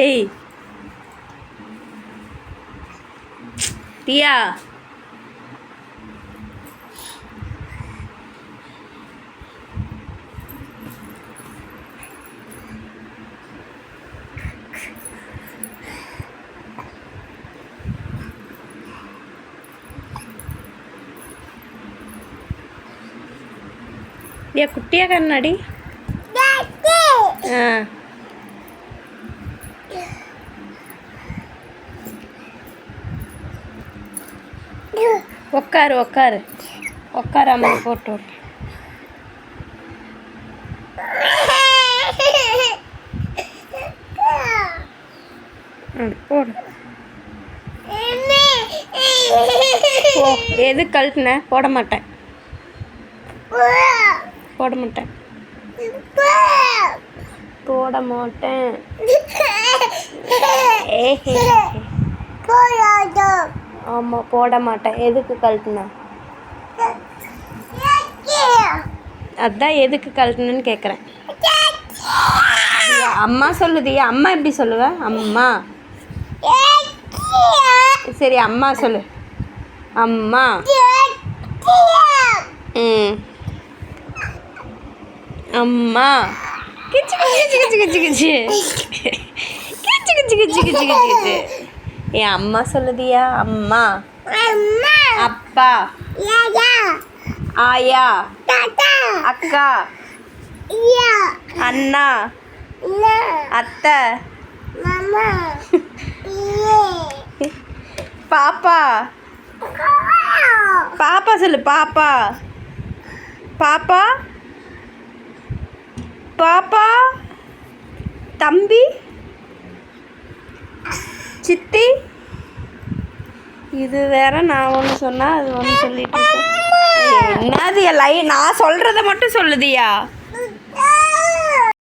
ஏய் தியா, தியா குட்டியா கண்ணாடி. ஆ உட்காரு உட்காரு உட்காரு, அம்மா போட்டு போடு. ஓ எது கழட்டின? போட மாட்டேன் போட மாட்டேன் போட மாட்டேன். ஆமாம் போட மாட்டேன். எதுக்கு கழட்டின? அதான் எதுக்கு கழட்டினு கேட்குறேன். அம்மா சொல்லுதியா? அம்மா எப்படி சொல்லுவ? அம்மா. சரி அம்மா சொல்லு. அம்மா. ம் அம்மா. கிச்சு கிச்சு கிச்சு கிச்சு கிச்சு கிச்சு கிச்சு கிச்சு கிச்சு கிச்சு. என் அம்மா சொல்லுதியா? அம்மா. அப்பா. ஆயா. அக்கா. அண்ணா. அத்தை. பாப்பா. பாப்பா சொல்லு. பாப்பா. பாப்பா. பாப்பா. தம்பி. சித்தி. இது வேற நான் ஒன்று சொன்னால் அது ஒன்று சொல்லிட்டு என்னது நான் சொல்கிறத மட்டும் சொல்லுதியா?